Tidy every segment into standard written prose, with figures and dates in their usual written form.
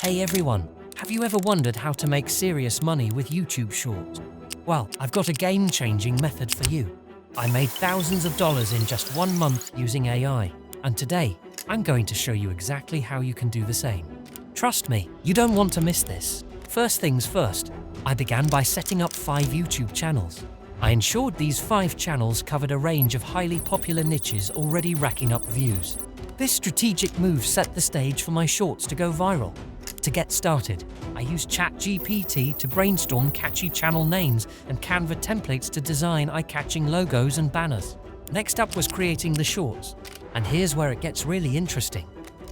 Hey everyone, have you ever wondered how to make serious money with YouTube Shorts? Well, I've got a game-changing method for you. I made thousands of dollars in just 1 month using AI, and today, I'm going to show you exactly how you can do the same. Trust me, you don't want to miss this. First things first, I began by setting up 5 YouTube channels. I ensured these 5 channels covered a range of highly popular niches already racking up views. This strategic move set the stage for my shorts to go viral. To get started, I used ChatGPT to brainstorm catchy channel names and Canva templates to design eye-catching logos and banners. Next up was creating the shorts, and here's where it gets really interesting.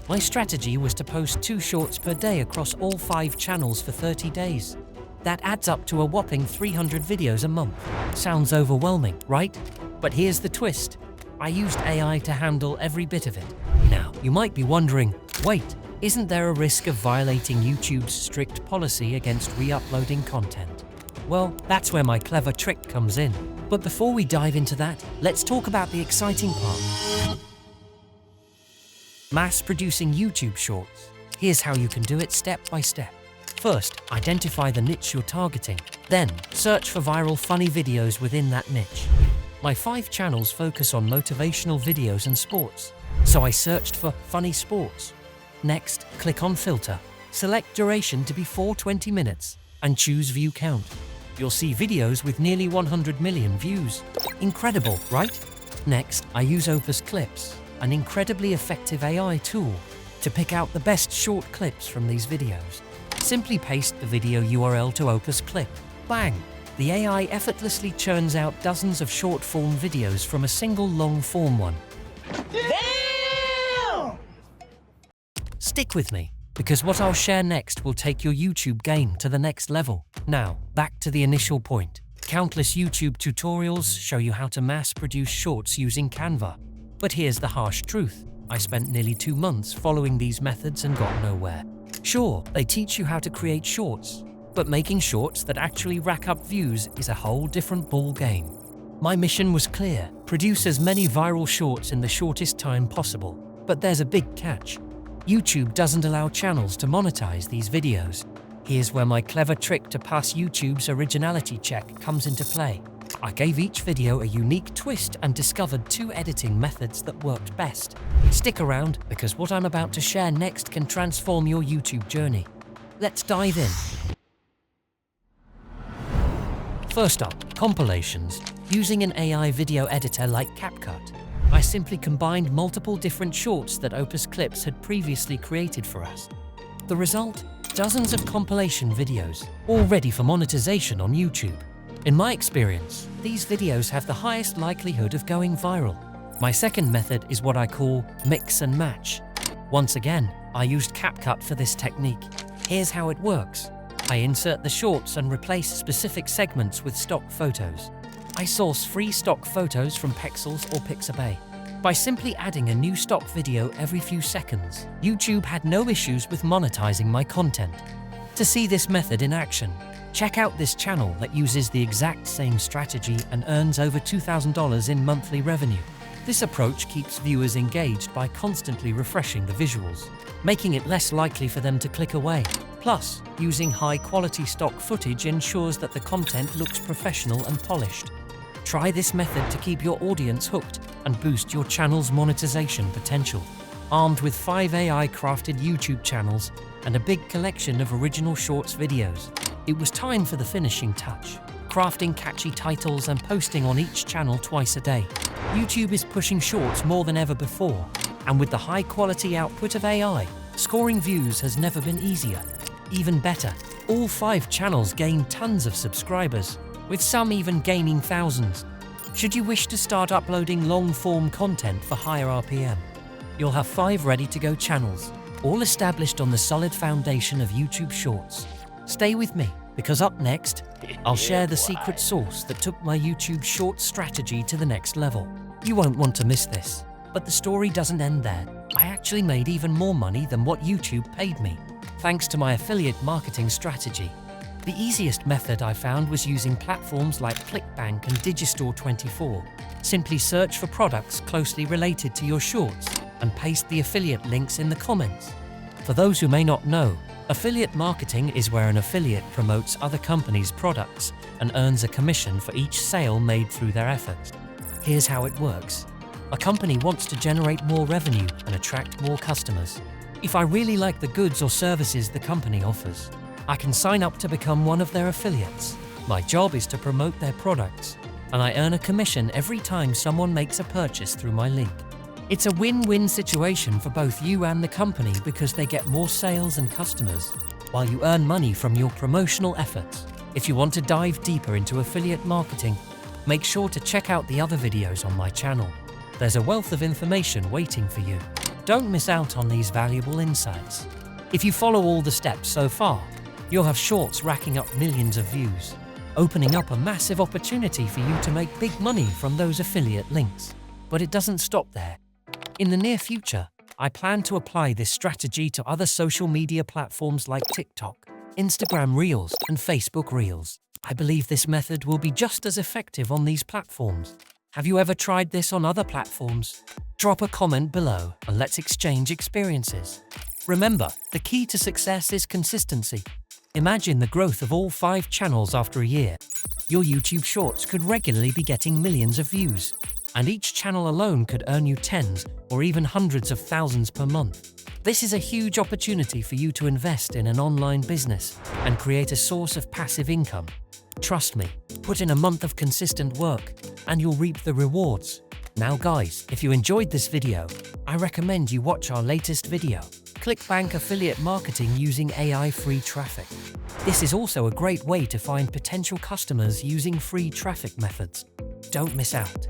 My strategy was to post 2 shorts per day across all 5 channels for 30 days. That adds up to a whopping 300 videos a month. Sounds overwhelming, right? But here's the twist. I used AI to handle every bit of it. Now, you might be wondering, wait, isn't there a risk of violating YouTube's strict policy against re-uploading content? Well, that's where my clever trick comes in. But before we dive into that, let's talk about the exciting part. Mass-producing YouTube Shorts. Here's how you can do it step by step. First, identify the niche you're targeting. Then, search for viral funny videos within that niche. My 5 channels focus on motivational videos and sports, so I searched for funny sports. Next, click on Filter. Select duration to be 420 minutes and choose View Count. You'll see videos with nearly 100 million views. Incredible, right? Next, I use Opus Clips, an incredibly effective AI tool, to pick out the best short clips from these videos. Simply paste the video URL to Opus Clip. Bang! The AI effortlessly churns out dozens of short-form videos from a single long-form one. Damn! Stick with me, because what I'll share next will take your YouTube game to the next level. Now, back to the initial point. Countless YouTube tutorials show you how to mass-produce shorts using Canva. But here's the harsh truth. I spent nearly 2 months following these methods and got nowhere. Sure, they teach you how to create shorts, but making shorts that actually rack up views is a whole different ball game. My mission was clear: produce as many viral shorts in the shortest time possible. But there's a big catch. YouTube doesn't allow channels to monetize these videos. Here's where my clever trick to pass YouTube's originality check comes into play. I gave each video a unique twist and discovered 2 editing methods that worked best. Stick around, because what I'm about to share next can transform your YouTube journey. Let's dive in. First up, compilations. Using an AI video editor like Capcut, I simply combined multiple different shorts that Opus Clips had previously created for us. The result? Dozens of compilation videos, all ready for monetization on YouTube. In my experience, these videos have the highest likelihood of going viral. My second method is what I call mix and match. Once again, I used Capcut for this technique. Here's how it works. I insert the shorts and replace specific segments with stock photos. I source free stock photos from Pexels or Pixabay. By simply adding a new stock video every few seconds, YouTube had no issues with monetizing my content. To see this method in action, check out this channel that uses the exact same strategy and earns over $2,000 in monthly revenue. This approach keeps viewers engaged by constantly refreshing the visuals, making it less likely for them to click away. Plus, using high-quality stock footage ensures that the content looks professional and polished. Try this method to keep your audience hooked and boost your channel's monetization potential. Armed with 5 AI-crafted YouTube channels and a big collection of original shorts videos, it was time for the finishing touch. Crafting catchy titles and posting on each channel twice a day. YouTube is pushing shorts more than ever before, and with the high-quality output of AI, scoring views has never been easier. Even better, all 5 channels gain tons of subscribers, with some even gaining thousands. Should you wish to start uploading long-form content for higher RPM, you'll have 5 ready-to-go channels, all established on the solid foundation of YouTube Shorts. Stay with me, because up next, I'll share the secret sauce that took my YouTube Shorts strategy to the next level. You won't want to miss this. But the story doesn't end there. I actually made even more money than what YouTube paid me, thanks to my affiliate marketing strategy. The easiest method I found was using platforms like ClickBank and Digistore24. Simply search for products closely related to your shorts and paste the affiliate links in the comments. For those who may not know, Affiliate marketing is where an affiliate promotes other companies' products and earns a commission for each sale made through their efforts. Here's how it works. A company wants to generate more revenue and attract more customers. If I really like the goods or services the company offers, I can sign up to become one of their affiliates. My job is to promote their products, and I earn a commission every time someone makes a purchase through my link. It's a win-win situation for both you and the company because they get more sales and customers, while you earn money from your promotional efforts. If you want to dive deeper into affiliate marketing, make sure to check out the other videos on my channel. There's a wealth of information waiting for you. Don't miss out on these valuable insights. If you follow all the steps so far, you'll have shorts racking up millions of views, opening up a massive opportunity for you to make big money from those affiliate links. But it doesn't stop there. In the near future, I plan to apply this strategy to other social media platforms like TikTok, Instagram Reels, and Facebook Reels. I believe this method will be just as effective on these platforms. Have you ever tried this on other platforms? Drop a comment below and let's exchange experiences. Remember, the key to success is consistency. Imagine the growth of all 5 channels after a year. Your YouTube Shorts could regularly be getting millions of views, and each channel alone could earn you tens or even hundreds of thousands per month. This is a huge opportunity for you to invest in an online business and create a source of passive income. Trust me, put in a month of consistent work and you'll reap the rewards. Now guys, if you enjoyed this video, I recommend you watch our latest video, ClickBank Affiliate Marketing using AI-free traffic. This is also a great way to find potential customers using free traffic methods. Don't miss out.